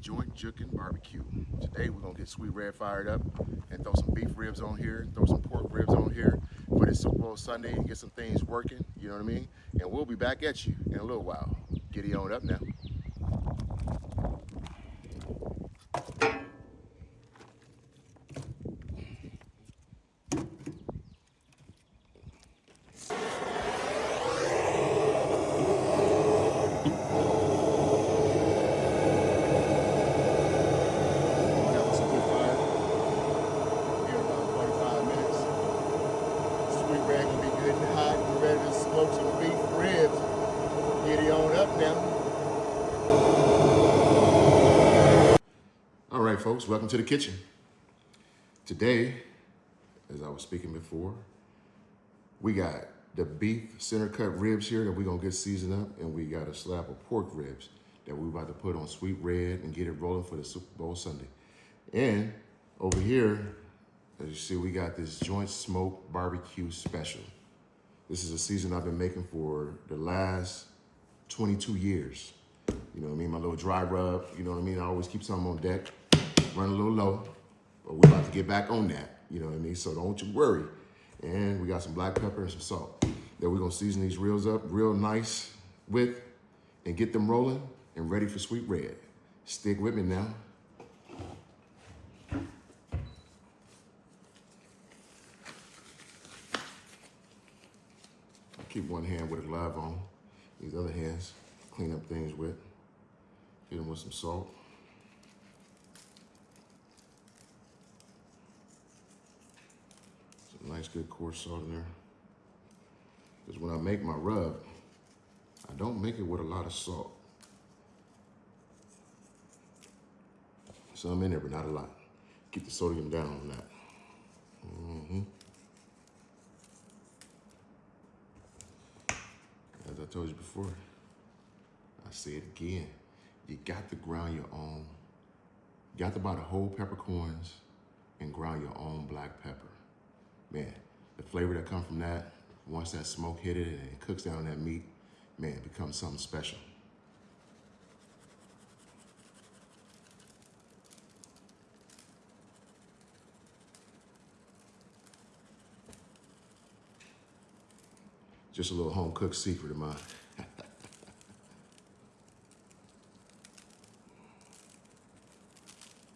Joint Jukin Barbecue. Today we're gonna get Sweet Red fired up and throw some beef ribs on here, throw some pork ribs on here for this Super Bowl Sunday and get some things working, you know what I mean? And we'll be back at you in a little while. Giddy on up now. Got some good fire here in about 45 minutes. Sweet Red gonna be good and hot. We're ready to smoke some beef ribs. Giddy on up now. All right, folks, welcome to the kitchen. Today, as I was speaking before, we got the beef center cut ribs here that we're gonna get seasoned up, and we got a slab of pork ribs that we're about to put on Sweet Red and get it rolling for the Super Bowl Sunday. And over here, as you see, we got this joint smoke barbecue special. This is a season I've been making for the last 22 years. You know what I mean? My little dry rub, you know what I mean? I always keep something on deck, run a little low, but we're about to get back on that, you know what I mean? So don't you worry. And we got some black pepper and some salt that we're gonna season these reels up real nice with and get them rolling and ready for Sweet Red. Stick with me now. I keep one hand with a glove on, these other hands clean up things with. Hit them with some salt. Some nice good coarse salt in there. Because when I make my rub, I don't make it with a lot of salt. Some in there, but not a lot. Keep the sodium down on that. As I told you before, I say it again. You got to ground your own. You got to buy the whole peppercorns and ground your own black pepper. Man, the flavor that comes from that, once that smoke hit it and it cooks down that meat, man, it becomes something special. Just a little home cooked secret of mine.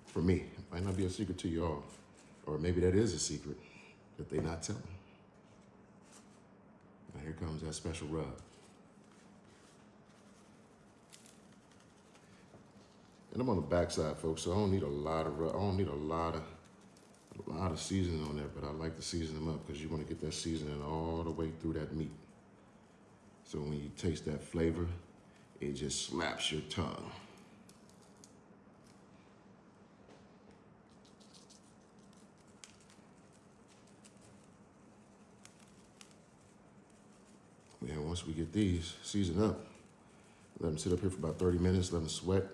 For me, it might not be a secret to y'all, or maybe that is a secret that they not telling. Now here comes that special rub. And I'm on the backside, folks, so I don't need a lot of rub. I don't need a lot of seasoning on there, but I like to season them up because you want to get that seasoning all the way through that meat. So when you taste that flavor, it just slaps your tongue. Yeah, once we get these seasoned up, let them sit up here for about 30 minutes, let them sweat.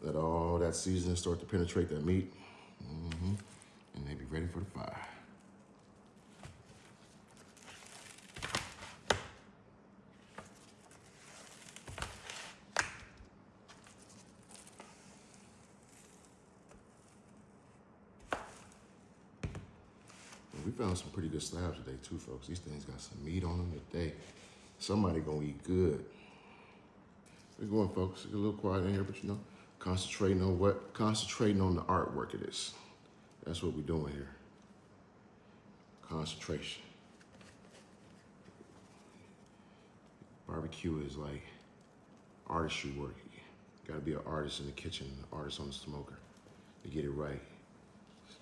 Let all that seasoning start to penetrate that meat. And they be ready for the fire. We found some pretty good slabs today too, folks. These things got some meat on them today. Somebody gonna eat good. We're going, folks. It's a little quiet in here, but you know, concentrating on what? Concentrating on the artwork of this. That's what we're doing here. Concentration. Barbecue is like artistry work. You gotta be an artist in the kitchen, an artist on the smoker to get it right.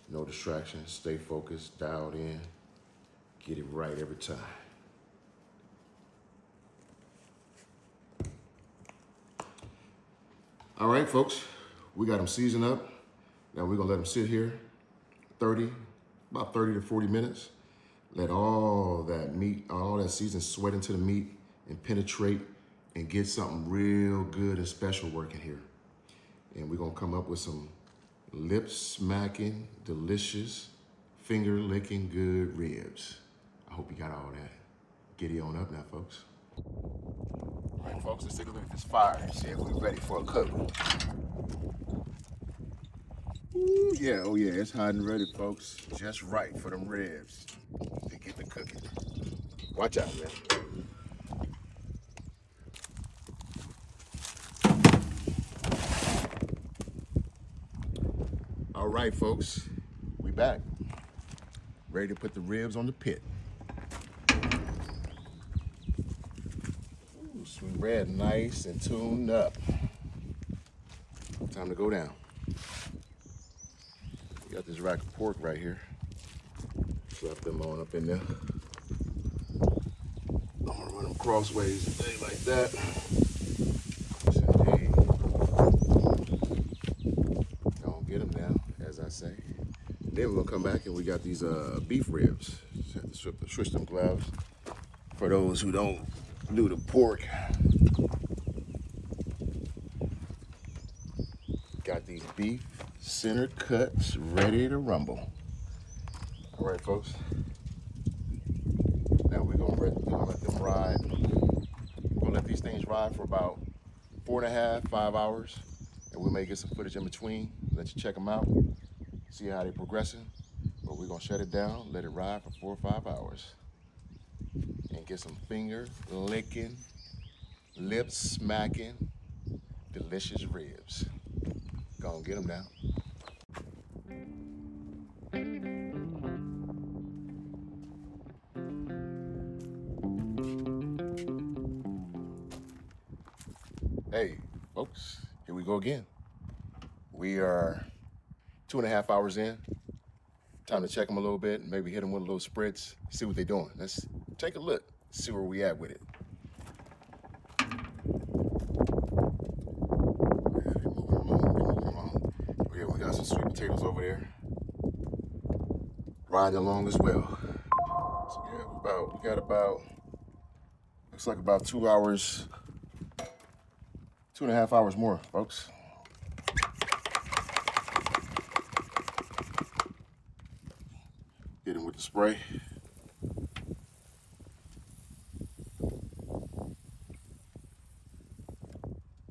No distractions, stay focused, dialed in, get it right every time. All right, folks, we got them seasoned up. Now we're gonna let them sit here about 30 to 40 minutes. Let all that meat, all that seasoning sweat into the meat and penetrate and get something real good and special working here. And we're gonna come up with some lip smacking, delicious, finger licking good ribs. I hope you got all that. Giddy on up now, folks. All right, folks, let's take a look at this fire. See if we're ready for a cook. Ooh, yeah, oh yeah, it's hot and ready, folks. Just right for them ribs to get the cooking. Watch out, man. All right, folks, we back. Ready to put the ribs on the pit. Ooh, sweet red, nice and tuned up. Time to go down. We got this rack of pork right here. Slap them on up in there. I'm gonna run them crossways today like that. Yes, indeed. Gonna get them now, as I say. Then we're gonna come back and we got these beef ribs. Just have to switch them gloves. For those who don't do the pork. Got these beef center cuts ready to rumble. All right, folks. Now we're gonna let them ride. We're gonna let these things ride for about 4.5, 5 hours, and we may get some footage in between. Let you check them out, see how they're progressing. But we're gonna shut it down, let it ride for 4 or 5 hours, and get some finger licking, lip smacking, delicious ribs. Gonna get them now. Hey, folks, here we go again. We are 2.5 hours in. Time to check them a little bit, maybe hit them with a little spritz, see what they're doing. Let's take a look, see where we at with it. Oh yeah, we got some sweet potatoes over there. Riding along as well. So yeah, we got about, looks like about 2 hours, 2.5 hours more, folks. Hit him with the spray.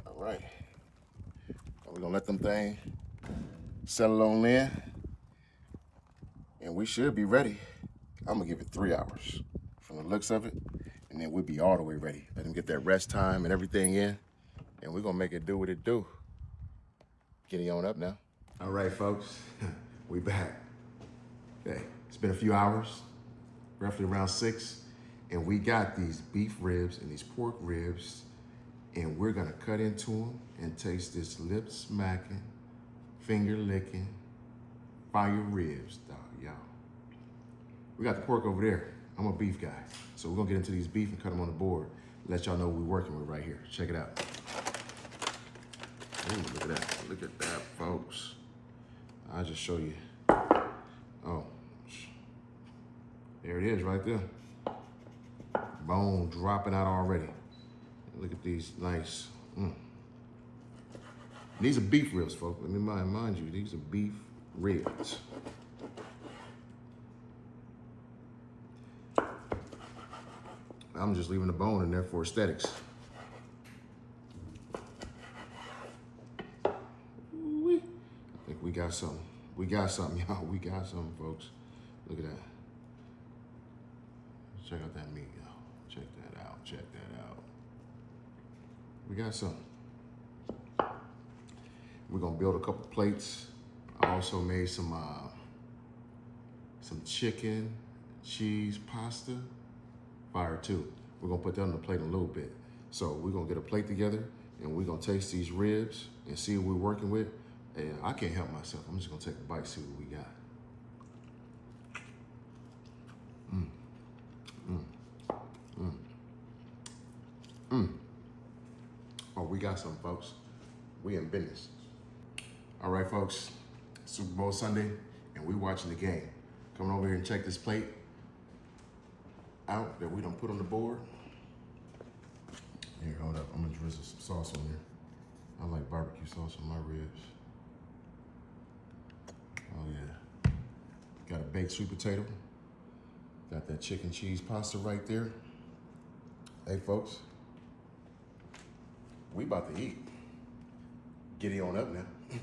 All right. Now we're gonna let them things settle on in, and we should be ready. I'm gonna give it 3 hours from the looks of it, and then we'll be all the way ready. Let them get that rest time and everything in, and we're gonna make it do what it do. Getting on up now. All right, folks, we back. Hey, it's been a few hours, roughly around 6, and we got these beef ribs and these pork ribs, and we're gonna cut into them and taste this lip smacking, finger licking, fire ribs, dog, y'all. We got the pork over there. I'm a beef guy, so we're gonna get into these beef and cut them on the board. Let y'all know what we're working with right here. Check it out. Ooh, look at that. Look at that, folks. I'll just show you. Oh, there it is right there. Bone dropping out already. Look at these nice. These are beef ribs, folks. Let me mind you, these are beef ribs. I'm just leaving the bone in there for aesthetics. Ooh-wee. I think we got something. We got something, y'all. We got something, folks. Look at that. Check out that meat, y'all. Check that out. Check that out. We got something. We're gonna build a couple plates. I also made some chicken, cheese, pasta. Fire too. We're gonna put that on the plate in a little bit. So we're gonna get a plate together and we're gonna taste these ribs and see what we're working with. And I can't help myself. I'm just gonna take a bite, see what we got. Oh, we got some, folks. We in business. All right, folks. Super Bowl Sunday, and we watching the game. Coming over here and check this plate out that we done put on the board. Here, hold up. I'm gonna drizzle some sauce on there. I like barbecue sauce on my ribs. Oh yeah. Got a baked sweet potato. Got that chicken cheese pasta right there. Hey folks, We about to eat. Giddy on up now.